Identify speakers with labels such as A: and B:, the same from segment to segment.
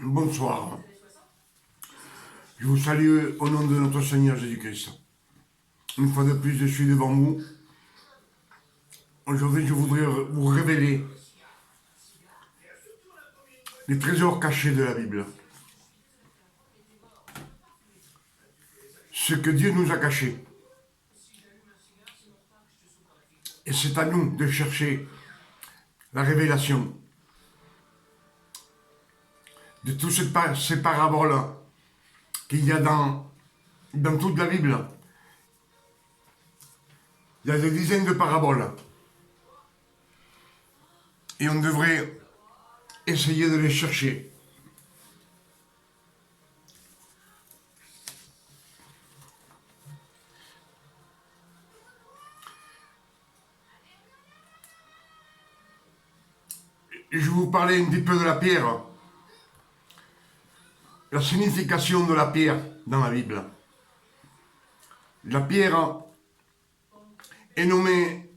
A: Bonsoir. Je vous salue au nom de notre Seigneur Jésus-Christ. Une fois de plus, je suis devant vous. Aujourd'hui, je voudrais vous révéler les trésors cachés de la Bible. Ce que Dieu nous a caché. Et c'est à nous de chercher la révélation de toutes ces paraboles qu'il y a dans toute la Bible. Il y a des dizaines de paraboles. Et on devrait essayer de les chercher. Je vais vous parler un petit peu de la pierre. La signification de la pierre dans la Bible. La pierre est nommée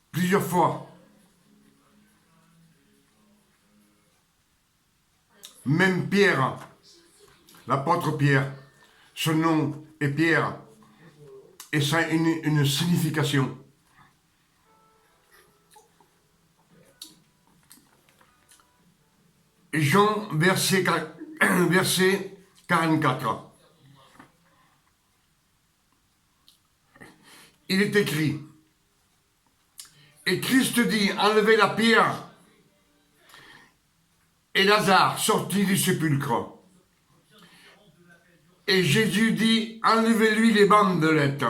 A: plusieurs fois. Même Pierre, l'apôtre Pierre, son nom est Pierre, et ça a une signification. Jean, verset 44. Il est écrit, et Christ dit, enlevez la pierre, et Lazare sortit du sépulcre. Et Jésus dit, enlevez-lui les bandelettes.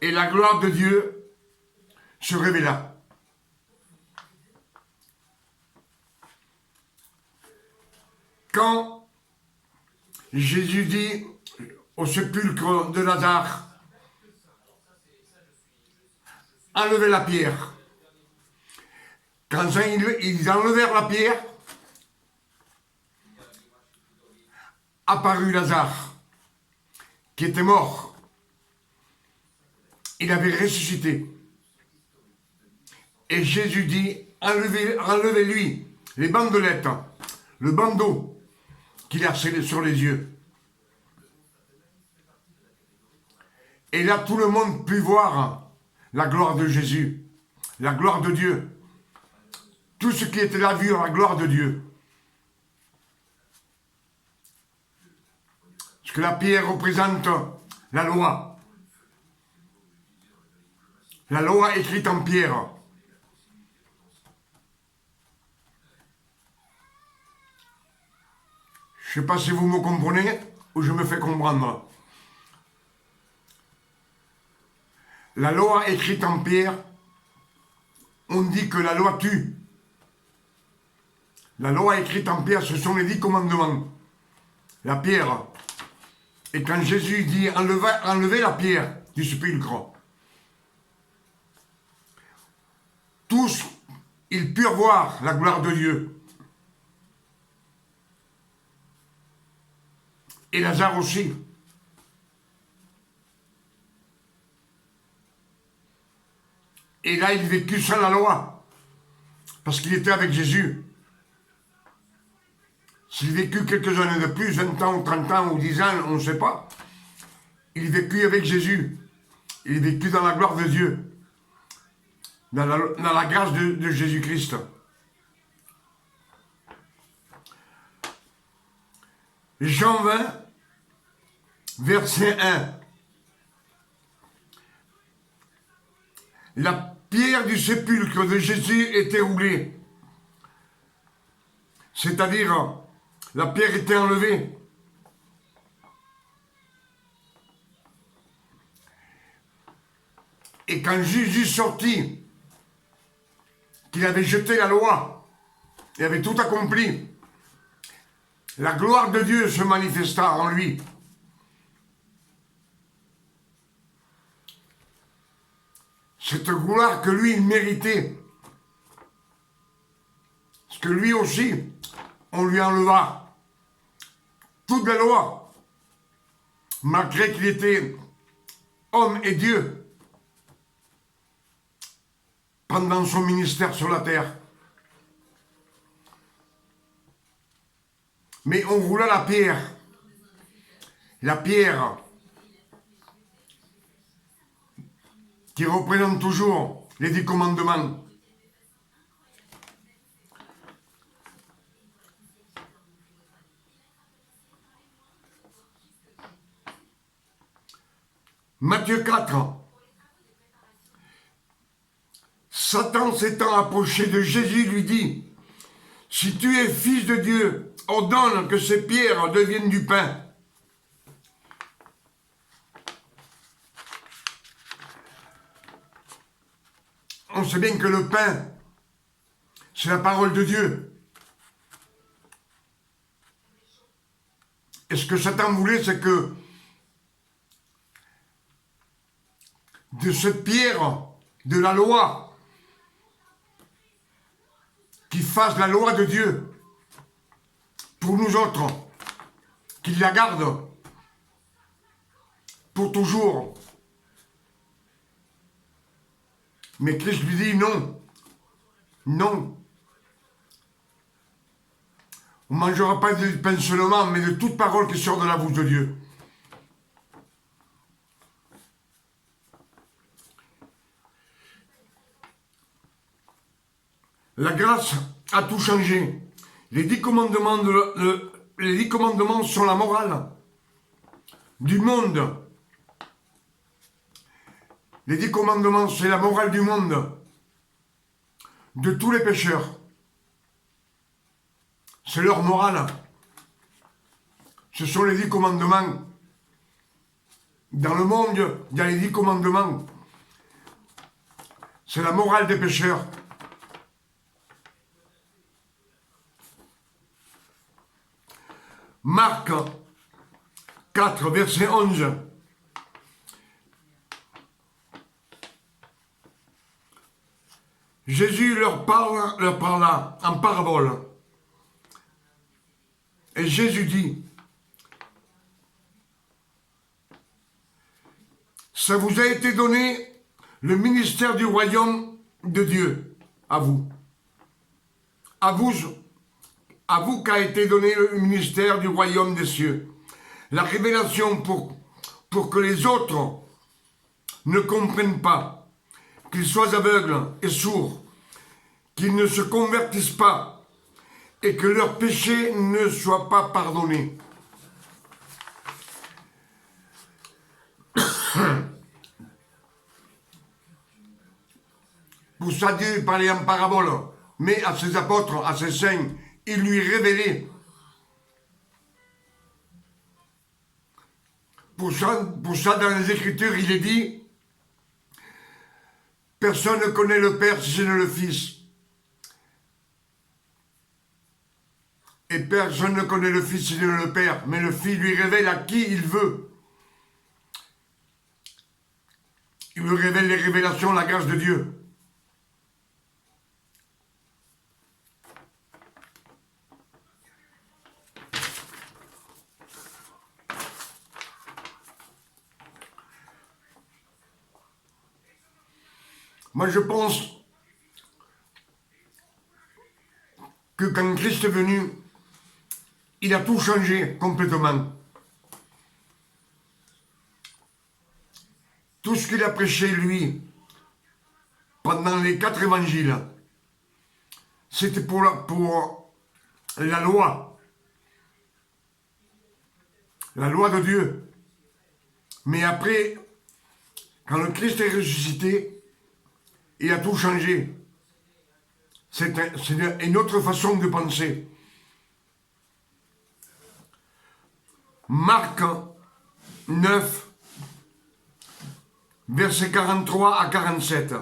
A: Et la gloire de Dieu se révéla. Quand Jésus dit au sépulcre de Lazare, enlevez la pierre. Quand ils enlevèrent la pierre, apparut Lazare, qui était mort. Il avait ressuscité. Et Jésus dit, enlevez-lui les bandelettes, le bandeau qu'il a sur les yeux. Et là, tout le monde put voir la gloire de Jésus, la gloire de Dieu. Tout ce qui était là vu la gloire de Dieu. Parce que la pierre représente la loi. La loi écrite en pierre. Je ne sais pas si vous me comprenez ou je me fais comprendre. La loi écrite en pierre, on dit que la loi tue. La loi écrite en pierre, ce sont les 10 commandements. La pierre. Et quand Jésus dit enlevez la pierre du sépulcre, tous, ils purent voir la gloire de Dieu. Et Lazare aussi. Et là, il vécut sans la loi, parce qu'il était avec Jésus. S'il vécut quelques années de plus, 20 ans, ou 30 ans, ou 10 ans, on ne sait pas. Il vécut avec Jésus. Il vécut dans la gloire de Dieu. Dans la grâce de Jésus-Christ. Jean 20, verset 1. La pierre du sépulcre de Jésus était roulée. C'est-à-dire, la pierre était enlevée. Et quand Jésus sortit, qu'il avait jeté la loi, il avait tout accompli, la gloire de Dieu se manifesta en lui. Cette gloire que lui, il méritait. Parce que lui aussi, on lui enleva toute la loi, malgré qu'il était homme et Dieu, pendant son ministère sur la terre. Mais on roula la pierre. La pierre qui représente toujours les 10 commandements. Matthieu 4. Satan s'étant approché de Jésus lui dit, « Si tu es fils de Dieu, ordonne que ces pierres deviennent du pain. » On sait bien que le pain, c'est la parole de Dieu. Et ce que Satan voulait, c'est que de cette pierre de la loi, qui fasse la loi de Dieu pour nous autres, qu'il la garde pour toujours. Mais Christ lui dit non, non. On ne mangera pas du pain seulement, mais de toute parole qui sort de la bouche de Dieu. La grâce a tout changé. Les 10 commandements, les 10 commandements sont la morale du monde. Les 10 commandements, c'est la morale du monde, de tous les pécheurs. C'est leur morale. Ce sont les 10 commandements. Dans le monde, il y a les 10 commandements. C'est la morale des pécheurs. Marc 4, verset 11. Jésus leur parla en parabole. Et Jésus dit, ça vous a été donné le ministère du royaume de Dieu, à vous. À vous qu'a été donné le ministère du royaume des cieux. La révélation pour que les autres ne comprennent pas, qu'ils soient aveugles et sourds, qu'ils ne se convertissent pas et que leurs péchés ne soient pas pardonnés. Pour ça, Dieu parlait en parabole, mais à ses apôtres, à ses saints, il lui révélait. Pour ça, dans les Écritures, il est dit, personne ne connaît le Père si ce n'est le Fils. Et personne ne connaît le Fils si ce n'est le Père, mais le Fils lui révèle à qui il veut. Il lui révèle les révélations, la grâce de Dieu. Moi, je pense que quand Christ est venu, il a tout changé complètement. Tout ce qu'il a prêché, lui, pendant les 4 évangiles, c'était pour la loi de Dieu. Mais après, quand le Christ est ressuscité, il a tout changé. C'est une autre façon de penser. Marc 9, versets 43 à 47.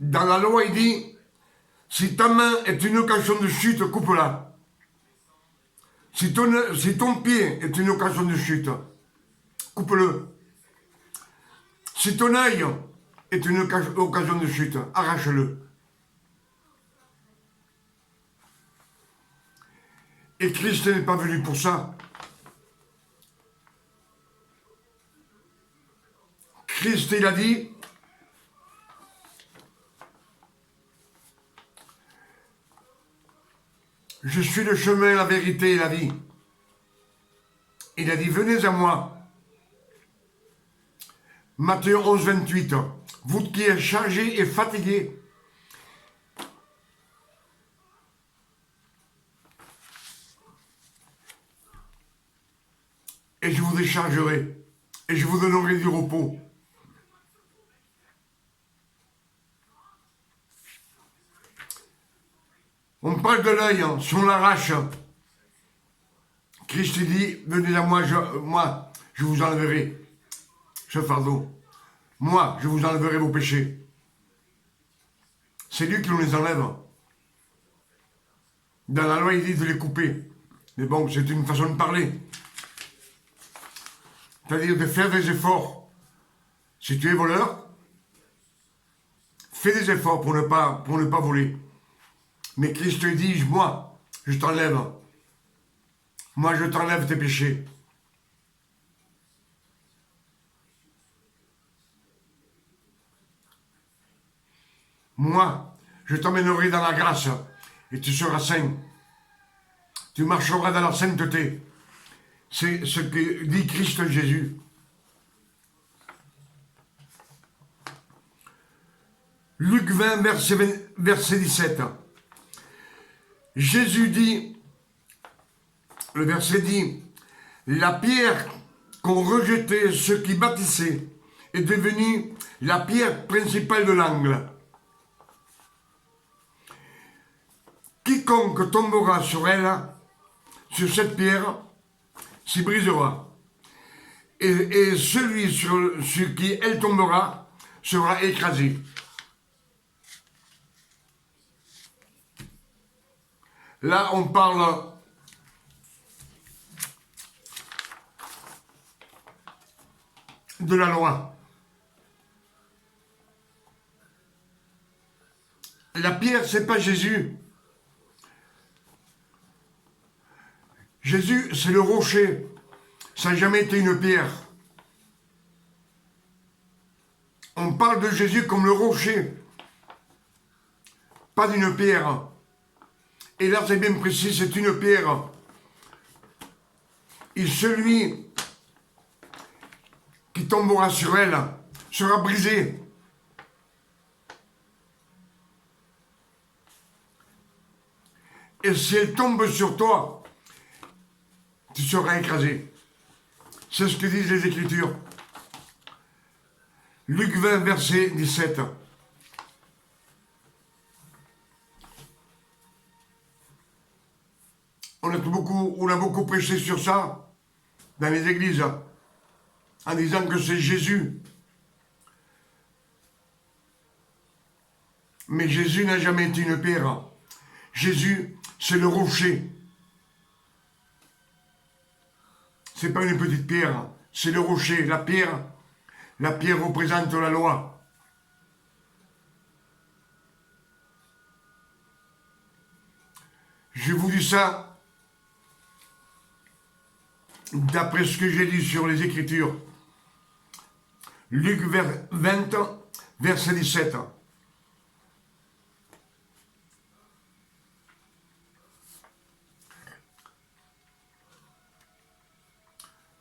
A: Dans la loi, il dit, si ta main est une occasion de chute, coupe-la. Si ton pied est une occasion de chute, coupe-le. Si ton œil est une occasion de chute, arrache-le. Et Christ n'est pas venu pour ça. Christ, il a dit, Je suis le chemin, la vérité et la vie. Il a dit, venez à moi. Matthieu 11, 28. Vous qui êtes chargés et fatigués, et je vous déchargerai, et je vous donnerai du repos. On parle de l'œil, hein, si on l'arrache, Christ dit, venez à moi, je vous enlèverai ce fardeau. Moi, je vous enlèverai vos péchés. C'est lui qui nous les enlève. Dans la loi, il dit de les couper. Mais bon, c'est une façon de parler. C'est-à-dire de faire des efforts. Si tu es voleur, fais des efforts pour ne pas voler. Mais Christ dit, moi, je t'enlève. Moi, je t'enlève tes péchés. Moi, je t'emmènerai dans la grâce et tu seras saint. Tu marcheras dans la sainteté. C'est ce que dit Christ Jésus. Luc 20, verset 17. Jésus dit, le verset dit, la pierre qu'ont rejeté ceux qui bâtissaient est devenue la pierre principale de l'angle. Quiconque tombera sur elle, sur cette pierre, s'y brisera. Et celui sur qui elle tombera sera écrasé. Là, on parle de la loi. La pierre, c'est pas Jésus. Jésus, c'est le rocher. Ça n'a jamais été une pierre. On parle de Jésus comme le rocher, pas d'une pierre. Et là, c'est bien précis, c'est une pierre. Et celui qui tombera sur elle sera brisé. Et si elle tombe sur toi, tu seras écrasé. C'est ce que disent les Écritures. Luc 20, verset 17. On a beaucoup prêché sur ça dans les églises, en disant que c'est Jésus. Mais Jésus n'a jamais été une pierre. Jésus, c'est le rocher. C'est pas une petite pierre, c'est le rocher. La pierre représente la loi. Je vous dis ça d'après ce que j'ai dit sur les Écritures. Luc 20, verset 17.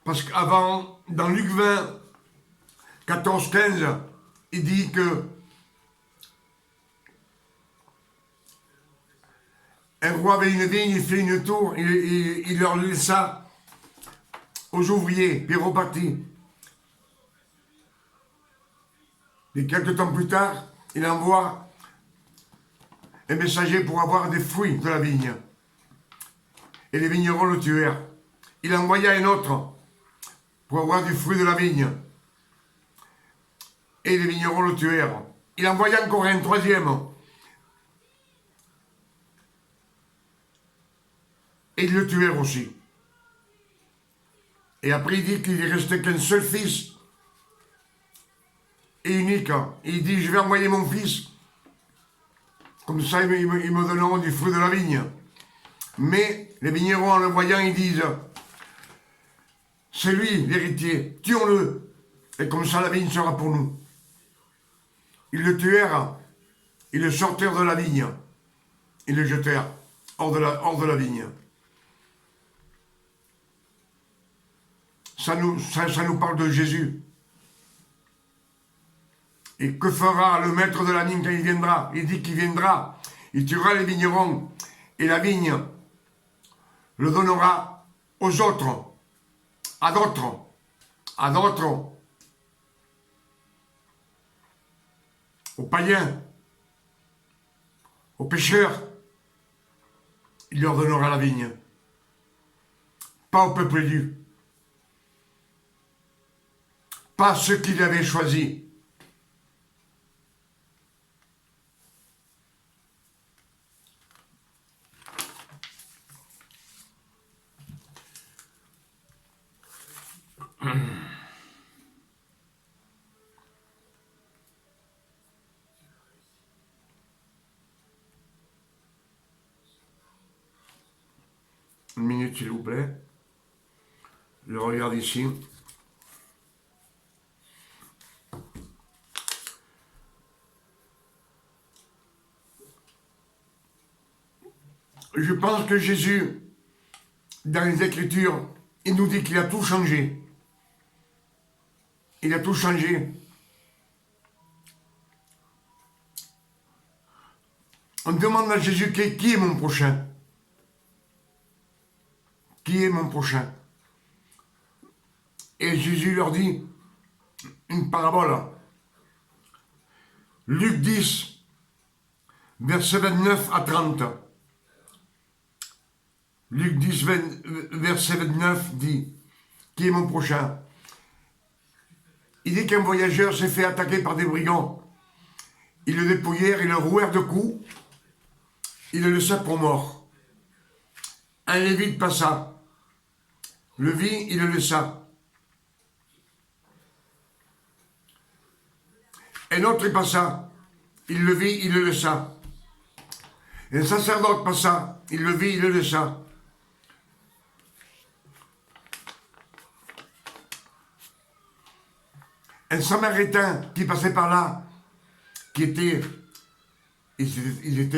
A: Parce qu'avant, dans Luc 20, 14, 15, il dit que un roi avait une vigne, il fait une tour, il leur laissa aux ouvriers, puis repartit. Et quelques temps plus tard, il envoie un messager pour avoir des fruits de la vigne. Et les vignerons le tuèrent. Il envoya un autre pour avoir du fruit de la vigne. Et les vignerons le tuèrent. Il envoya encore un troisième. Et ils le tuèrent aussi. Et après, il dit qu'il ne restait qu'un seul fils, et unique. Et il dit, je vais envoyer mon fils. Comme ça, ils me donneront du fruit de la vigne. Mais les vignerons, en le voyant, ils disent, c'est lui l'héritier, tuons-le. Et comme ça, la vigne sera pour nous. Ils le tuèrent, ils le sortirent de la vigne. Ils le jetèrent hors de la vigne. Ça nous parle de Jésus. Et que fera le maître de la vigne quand il viendra? Il dit qu'il viendra, il tuera les vignerons, et la vigne le donnera aux autres, à d'autres, aux païens, aux pécheurs. Il leur donnera la vigne, pas au peuple élu, pas ceux qu'il avait choisis. Une minute, s'il vous plaît. Je regarde ici. Je pense que Jésus, dans les Écritures, il nous dit qu'il a tout changé. Il a tout changé. On demande à Jésus qui est mon prochain? Qui est mon prochain? Et Jésus leur dit une parabole. Luc 10, versets 29 à 30. Luc 10, verset 29 dit, qui est mon prochain? Il dit qu'un voyageur s'est fait attaquer par des brigands. Ils le dépouillèrent, ils le rouèrent de coups, ils le laissèrent pour mort. Un lévite passa, le vit, il le laissa. Un autre y passa, il le vit, il le laissa. Un sacerdote passa, il le vit, il le laissa. Un Samaritain qui passait par là, lui, il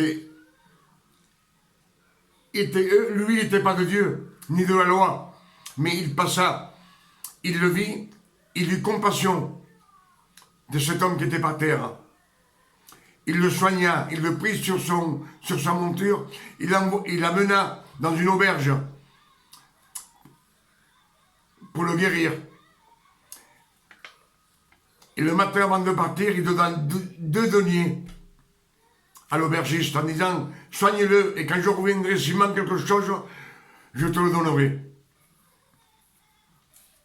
A: n'était pas de Dieu, ni de la loi, mais il passa, il le vit, il eut compassion de cet homme qui était par terre. Il le soigna, il le prit sur sa monture, il l'amena dans une auberge pour le guérir. Et le matin, avant de partir, il donne 2 deniers à l'aubergiste en disant « Soignez-le, et quand je reviendrai, s'il manque quelque chose, je te le donnerai. »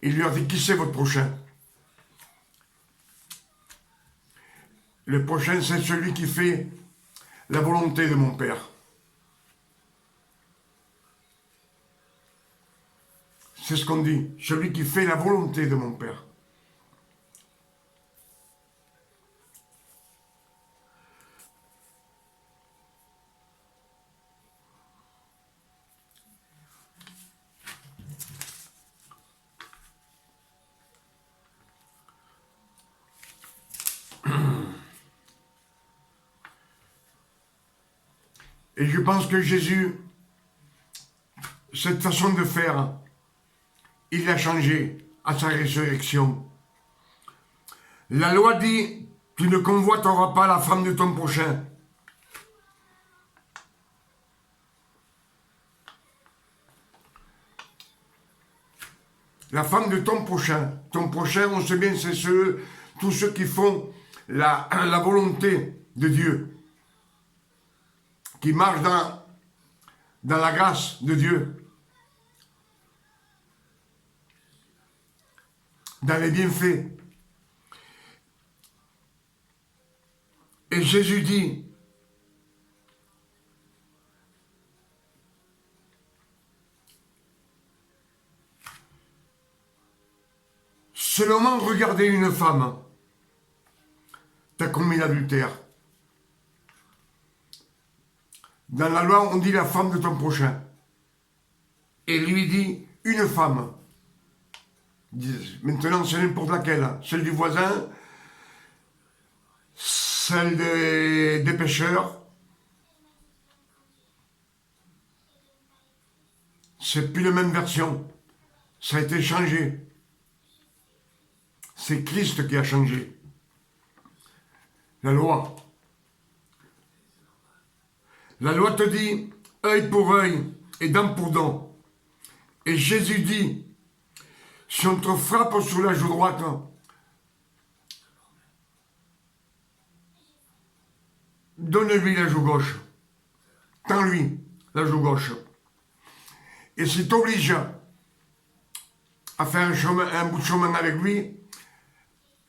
A: Il lui a dit « Qui c'est votre prochain ?» Le prochain, c'est celui qui fait la volonté de mon Père. C'est ce qu'on dit, celui qui fait la volonté de mon Père. Et je pense que Jésus, cette façon de faire, il l'a changé à sa résurrection. La loi dit, tu ne convoiteras pas la femme de ton prochain. La femme de ton prochain, on sait bien, c'est tous ceux qui font la volonté de Dieu, qui marchent dans la grâce de Dieu, dans les bienfaits. Et Jésus dit, seulement regarder une femme, t'as commis l'adultère. Dans la loi, on dit la femme de ton prochain. Et lui dit une femme. Maintenant, c'est n'importe laquelle. Celle du voisin, celle des pêcheurs, c'est plus la même version. Ça a été changé. C'est Christ qui a changé. La loi. La loi te dit œil pour œil et dent pour dent. Et Jésus dit, si on te frappe sur la joue droite, donne-lui la joue gauche. Tends-lui la joue gauche. Et si t'oblige à faire un bout de chemin avec lui,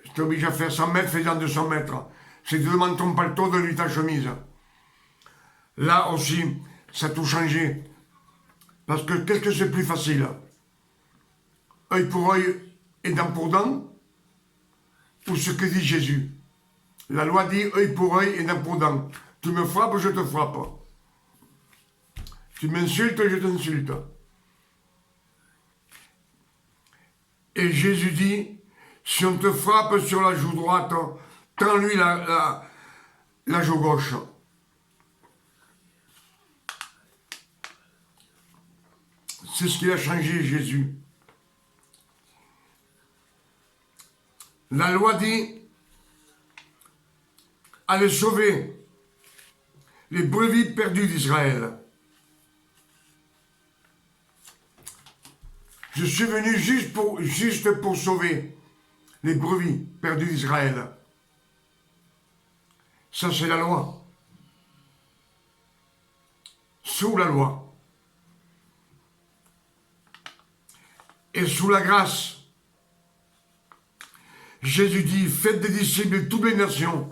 A: si t'oblige à faire 100 mètres, fais-en 200 mètres. Si tu demandes ton paletot, de lui ta chemise. Là aussi, ça a tout changé. Parce que qu'est-ce que c'est plus facile? Œil pour œil et dent pour dent? Ou ce que dit Jésus? La loi dit œil pour œil et dent pour dent. Tu me frappes, je te frappe. Tu m'insultes, je t'insulte. Et Jésus dit, si on te frappe sur la joue droite, tends-lui la joue gauche. C'est ce qu'il a changé, Jésus. La loi dit, allez sauver les brebis perdues d'Israël. Je suis venu juste pour sauver les brebis perdues d'Israël. Ça, c'est la loi. Sous la loi. Et sous la grâce, Jésus dit, faites des disciples de toutes les nations,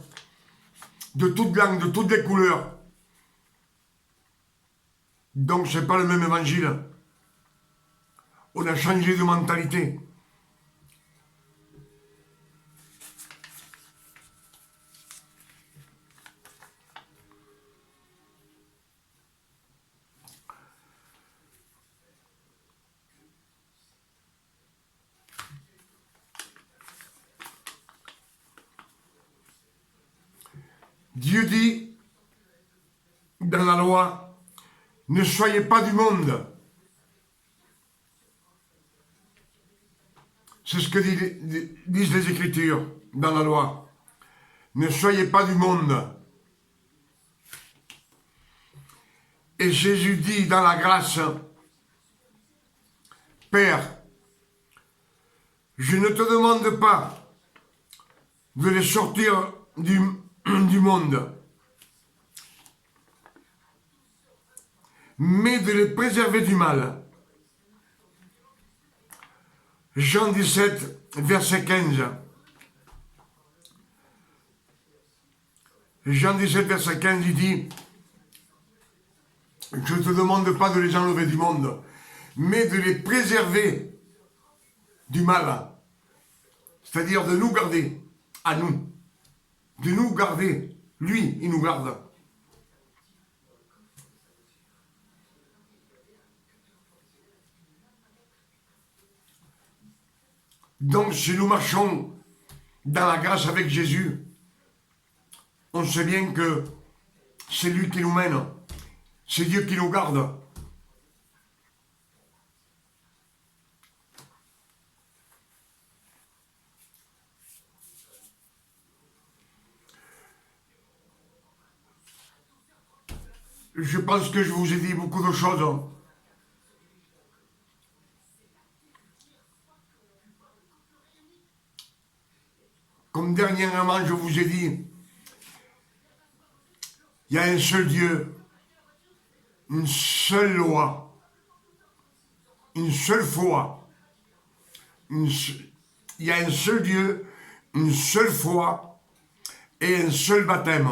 A: de toutes langues, de toutes les couleurs. Donc, ce n'est pas le même évangile. On a changé de mentalité. Dieu dit dans la loi, ne soyez pas du monde. C'est ce que disent les Écritures dans la loi. Ne soyez pas du monde. Et Jésus dit dans la grâce, Père, je ne te demande pas de les sortir du monde, mais de les préserver du mal. Jean 17, verset 15. Jean 17, verset 15, il dit, je ne te demande pas de les enlever du monde, mais de les préserver du mal. C'est-à-dire de nous garder à nous. De nous garder. Lui, il nous garde. Donc, si nous marchons dans la grâce avec Jésus, on sait bien que c'est lui qui nous mène. C'est Dieu qui nous garde. Je pense que je vous ai dit beaucoup de choses. Comme dernièrement je vous ai dit, il y a un seul Dieu, une seule loi, une seule foi. Il y a un seul Dieu, une seule foi et un seul baptême.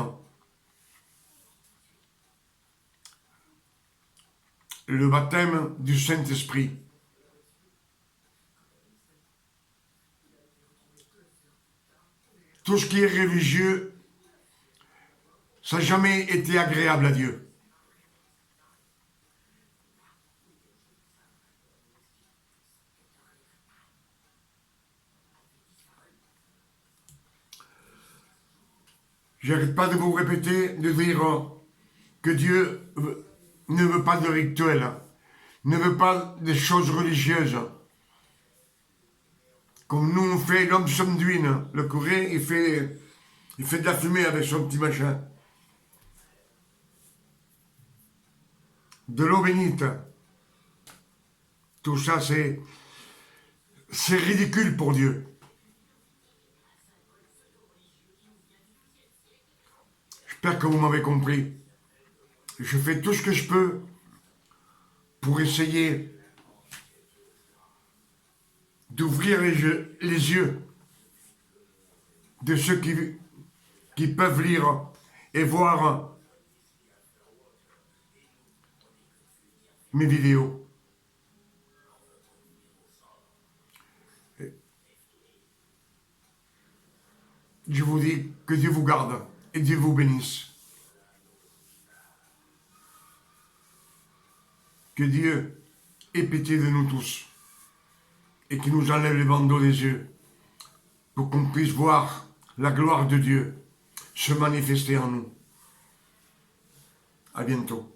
A: Le baptême du Saint-Esprit. Tout ce qui est religieux, ça n'a jamais été agréable à Dieu. J'arrête pas de vous répéter, de dire que Dieu ne veut pas de rituel. ne veut pas des choses religieuses. Comme nous on fait, l'homme somme d'huile. Le curé, il fait de la fumée avec son petit machin. De l'eau bénite. Tout ça, c'est ridicule pour Dieu. J'espère que vous m'avez compris. Je fais tout ce que je peux pour essayer d'ouvrir les yeux de ceux qui peuvent lire et voir mes vidéos. Je vous dis que Dieu vous garde et Dieu vous bénisse. Que Dieu ait pitié de nous tous et qu'il nous enlève les bandeaux des yeux pour qu'on puisse voir la gloire de Dieu se manifester en nous. À bientôt.